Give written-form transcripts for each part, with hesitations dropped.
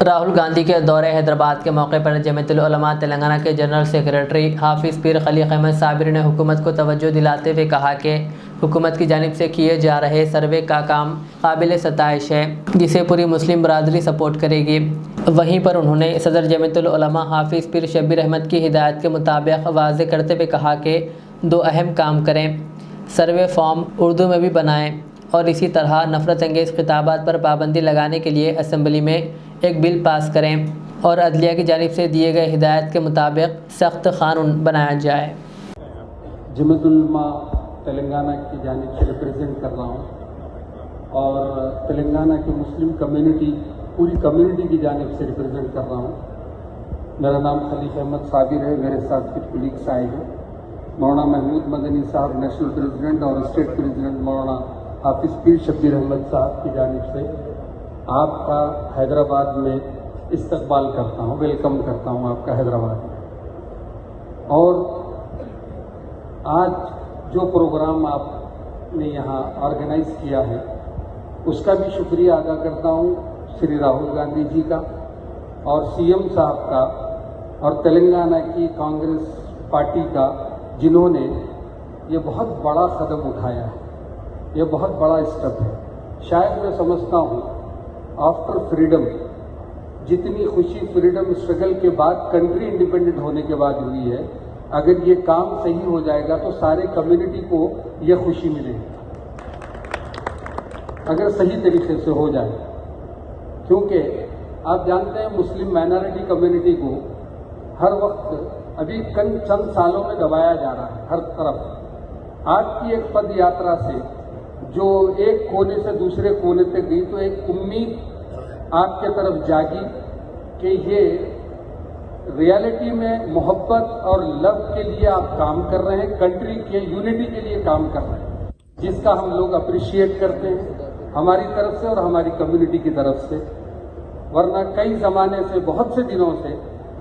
राहुल गांधी के दौरे हैदराबाद के मौके पर जमीयतुल उलमा तेलंगाना के जनरल सेक्रेटरी हाफिज़ पीर खलीक अहमद साबिर ने हुकूमत को तवज्जो दिलाते हुए कहा कि हुकूमत की जानिब से किए जा रहे सर्वे का काम काबिल सताइश है, जिसे पूरी मुस्लिम बरादरी सपोर्ट करेगी। वहीं पर उन्होंने सदर जमीयतुल उलमा हाफिज़ पीर शब्बीर अहमद की हिदायत के मुताबिक वाज़े करते हुए कहा कि दो अहम काम करें, सर्वे फॉर्म उर्दू में भी बनाएं और इसी तरह नफ़रत अंगेज़ खिताबात पर पाबंदी लगाने के लिए असम्बली में एक बिल पास करें और अदलिया की जानिब से दिए गए हिदायत के मुताबिक सख्त कानून बनाया जाए। जमीयतुल उलमा तेलंगाना की जानिब से रिप्रेजेंट कर रहा हूँ और तेलंगाना की मुस्लिम कम्युनिटी पूरी कम्युनिटी की जानिब से रिप्रेजेंट कर रहा हूँ। मेरा नाम खलीक अहमद साबिर है, मेरे साथ कुछ कुलीग्स आए हैं। मौलाना महमूद मदनी साहब नेशनल प्रेसिडेंट और स्टेट प्रेसिडेंट मौलाना हाफिज़ पीर शब्बीर अहमद साहब की जानिब से आपका हैदराबाद में इस्तकबाल करता हूँ, वेलकम करता हूँ आपका हैदराबाद में। और आज जो प्रोग्राम आपने यहाँ ऑर्गेनाइज किया है उसका भी शुक्रिया अदा करता हूँ श्री राहुल गांधी जी का और सीएम साहब का और तेलंगाना की कांग्रेस पार्टी का, जिन्होंने ये बहुत बड़ा कदम उठाया है। ये बहुत बड़ा स्टेप है। शायद मैं समझता हूँ आफ्टर फ्रीडम, जितनी खुशी फ्रीडम स्ट्रगल के बाद, कंट्री इंडिपेंडेंट होने के बाद हुई है, अगर ये काम सही हो जाएगा तो सारे कम्युनिटी को ये खुशी मिलेगी, अगर सही तरीके से हो जाए। क्योंकि आप जानते हैं मुस्लिम माइनॉरिटी कम्युनिटी को हर वक्त अभी चंद सालों में दबाया जा रहा है हर तरफ। आज की एक पद यात्रा से जो एक कोने से दूसरे कोने तक गई तो एक उम्मीद आपके तरफ जागी कि ये रियलिटी में मोहब्बत और लव के लिए आप काम कर रहे हैं, कंट्री के यूनिटी के लिए काम कर रहे हैं, जिसका हम लोग अप्रिशिएट करते हैं हमारी तरफ से और हमारी कम्युनिटी की तरफ से। वरना कई ज़माने से, बहुत से दिनों से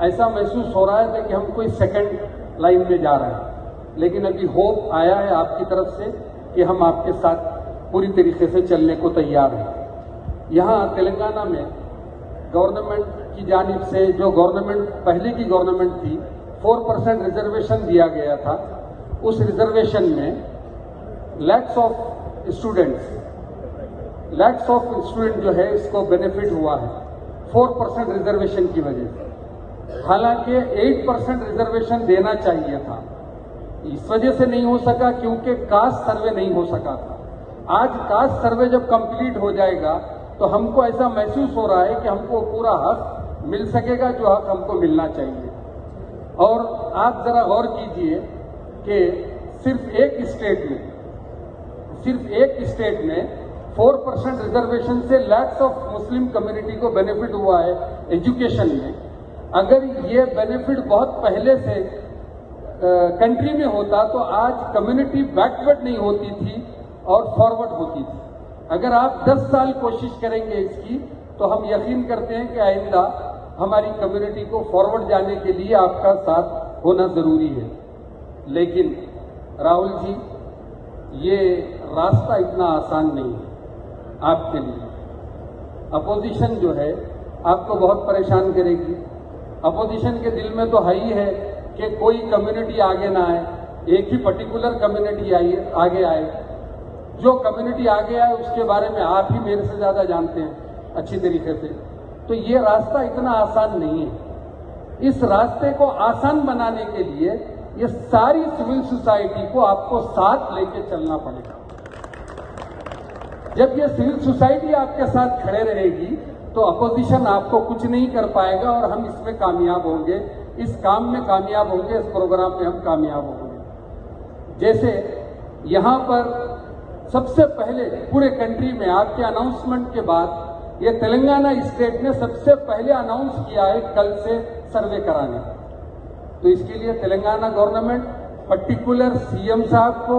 ऐसा महसूस हो रहा है कि हम कोई सेकंड लाइन में जा रहे हैं, लेकिन अभी होप आया है आपकी तरफ से कि हम आपके साथ पूरी तरीके से चलने को तैयार हैं। यहाँ तेलंगाना में गवर्नमेंट की जानिब से, जो गवर्नमेंट पहले की गवर्नमेंट थी, 4% रिजर्वेशन दिया गया था। उस रिजर्वेशन में लैक्स ऑफ स्टूडेंट जो है इसको बेनिफिट हुआ है 4% रिजर्वेशन की वजह से। हालांकि 8% रिजर्वेशन देना चाहिए था, इस वजह से नहीं हो सका क्योंकि कास्ट सर्वे नहीं हो सका था। आज कास्ट सर्वे जब कंप्लीट हो जाएगा तो हमको ऐसा महसूस हो रहा है कि हमको पूरा हक मिल सकेगा जो हक हमको मिलना चाहिए। और आप जरा गौर कीजिए कि सिर्फ एक स्टेट में 4% रिजर्वेशन से लैक्स ऑफ मुस्लिम कम्युनिटी को बेनिफिट हुआ है एजुकेशन में। अगर ये बेनिफिट बहुत पहले से कंट्री में होता तो आज कम्युनिटी बैकवर्ड नहीं होती थी और फॉरवर्ड होती थी। अगर आप 10 साल कोशिश करेंगे इसकी तो हम यकीन करते हैं कि आइंदा हमारी कम्युनिटी को फॉरवर्ड जाने के लिए आपका साथ होना जरूरी है। लेकिन राहुल जी, ये रास्ता इतना आसान नहीं है आपके लिए। अपोजिशन जो है आपको बहुत परेशान करेगी। अपोजिशन के दिल में तो है ही है कि कोई कम्युनिटी आगे ना आए, एक ही पर्टिकुलर कम्युनिटी आगे आए। जो कम्युनिटी आगे आए उसके बारे में आप ही मेरे से ज्यादा जानते हैं अच्छी तरीके से। तो ये रास्ता इतना आसान नहीं है। इस रास्ते को आसान बनाने के लिए ये सारी सिविल सोसाइटी को आपको साथ लेके चलना पड़ेगा। जब ये सिविल सोसाइटी आपके साथ खड़े रहेगी तो अपोजिशन आपको कुछ नहीं कर पाएगा और हम इसमें कामयाब होंगे, इस काम में कामयाब होंगे, इस प्रोग्राम में हम कामयाब होंगे। जैसे यहाँ पर सबसे पहले पूरे कंट्री में आपके अनाउंसमेंट के बाद ये तेलंगाना स्टेट ने सबसे पहले अनाउंस किया है कल से सर्वे कराने। तो इसके लिए तेलंगाना गवर्नमेंट, पर्टिकुलर सीएम साहब को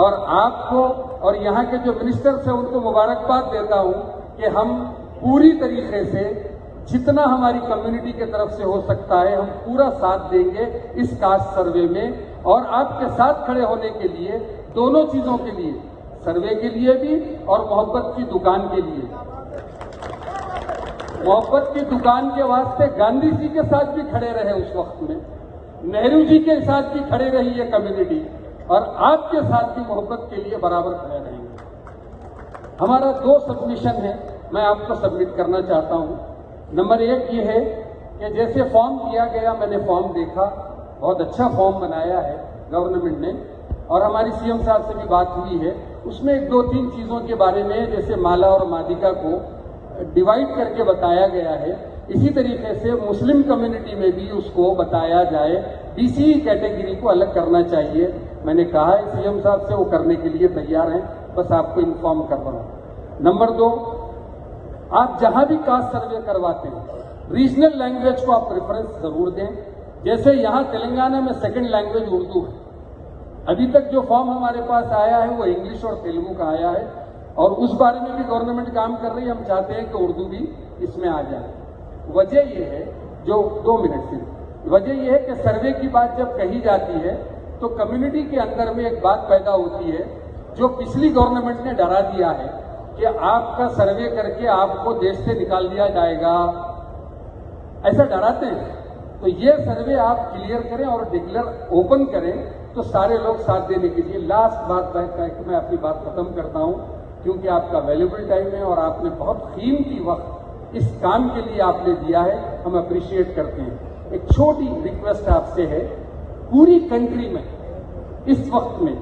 और आपको और यहाँ के जो मिनिस्टर्स हैं उनको मुबारकबाद देता हूँ कि हम पूरी तरीके से जितना हमारी कम्युनिटी के तरफ से हो सकता है हम पूरा साथ देंगे इस कास्ट सर्वे में। और आपके साथ खड़े होने के लिए दोनों चीजों के लिए, सर्वे के लिए भी और मोहब्बत की दुकान के लिए। मोहब्बत की दुकान के वास्ते गांधी जी के साथ भी खड़े रहे उस वक्त में, नेहरू जी के साथ भी खड़े रही ये कम्युनिटी, और आपके साथ भी मोहब्बत के लिए बराबर खड़े रहेंगे। हमारा 2 सबमिशन है, मैं आपको सबमिट करना चाहता हूं। नंबर 1 ये है कि जैसे फॉर्म दिया गया, मैंने फॉर्म देखा, बहुत अच्छा फॉर्म बनाया है गवर्नमेंट ने, और हमारी सीएम साहब से भी बात हुई है। उसमें 1-2-3 चीजों के बारे में, जैसे माला और मादिका को डिवाइड करके बताया गया है, इसी तरीके से मुस्लिम कम्युनिटी में भी उसको बताया जाए, बीसी कैटेगरी को अलग करना चाहिए। मैंने कहा है सीएम साहब से, वो करने के लिए तैयार हैं, बस आपको इन्फॉर्म कर रहा हूं। नंबर 2, आप जहां भी कास्ट सर्वे करवाते हैं, रीजनल लैंग्वेज को आप प्रेफरेंस जरूर दें। जैसे यहां तेलंगाना में सेकंड लैंग्वेज उर्दू है, अभी तक जो फॉर्म हमारे पास आया है वो इंग्लिश और तेलुगु का आया है, और उस बारे में भी गवर्नमेंट काम कर रही है। हम चाहते हैं कि उर्दू भी इसमें आ जाए। वजह यह है, जो 2 मिनट से, वजह यह है कि सर्वे की बात जब कही जाती है तो कम्युनिटी के अंदर में एक बात पैदा होती है, जो पिछली गवर्नमेंट ने डरा दिया है कि आपका सर्वे करके आपको देश से निकाल दिया जाएगा, ऐसा डराते हैं। तो ये सर्वे आप क्लियर करें और डिक्लेयर ओपन करें तो सारे लोग साथ देने के लिए। लास्ट बात मैं अपनी बात खत्म करता हूं, क्योंकि आपका वैल्यूबल टाइम है और आपने बहुत कीमती वक्त इस काम के लिए आपने दिया है, हम अप्रिशिएट करते हैं। एक छोटी रिक्वेस्ट आपसे है, पूरी कंट्री में इस वक्त में,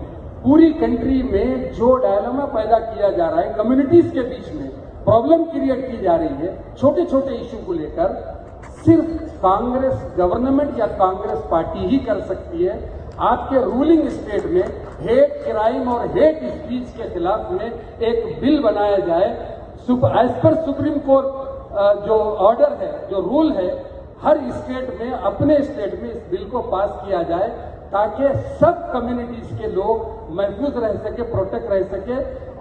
पूरी कंट्री में जो डायलेमा पैदा किया जा रहा है, कम्युनिटीज के बीच में प्रॉब्लम क्रिएट की जा रही है छोटे छोटे इश्यू को लेकर, सिर्फ कांग्रेस गवर्नमेंट या कांग्रेस पार्टी ही कर सकती है। आपके रूलिंग स्टेट में हेट क्राइम और हेट स्पीच के खिलाफ में एक बिल बनाया जाए। एज पर सुप्रीम कोर्ट जो ऑर्डर है, जो रूल है, हर स्टेट में, अपने स्टेट में इस बिल को पास किया जाए, ताकि सब कम्युनिटीज के लोग महफूज रह सके, प्रोटेक्ट रह सके।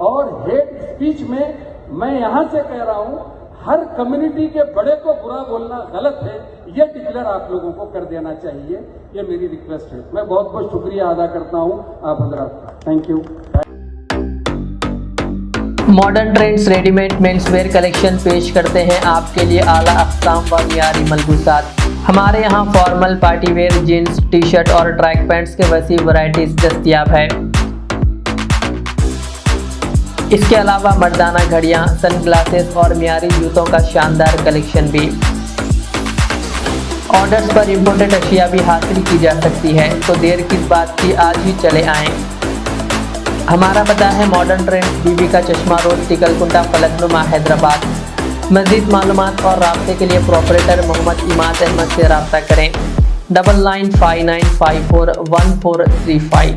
और हेट स्पीच में मैं यहां से कह रहा हूं, हर कम्युनिटी के बड़े को बुरा बोलना गलत है, ये डिक्लेयर आप लोगों को कर देना चाहिए। ये मेरी रिक्वेस्ट है। मैं बहुत बहुत शुक्रिया अदा करता हूं आप हजरात। Thank you. Modern trends readymade men's wear collection पेश करते हैं आपके लिए आला अक़साम व मियारी मलबूसात। हमारे यहाँ formal, party wear, jeans, T shirt और ट्रैक पैंट्स के वसी वैरायटीज दस्तयाब है। इसके अलावा मर्दाना घड़ियाँ, सनग्लासेस और मियारी जूतों का शानदार कलेक्शन भी। ऑर्डर्स पर इम्पोर्टेड अशिया भी हासिल की जा सकती है, तो देर किस बात की, आज ही चले आएँ। हमारा पता है मॉडर्न ट्रेंड्स, बीबी का चश्मा रोड, टिकलकुंटा, फलकनुमा, हैदराबाद। मज़ीद मालूमात और राब्ते के लिए प्रोपरेटर मोहम्मद इमाद अहमद से रब्ता करें। 9959541435।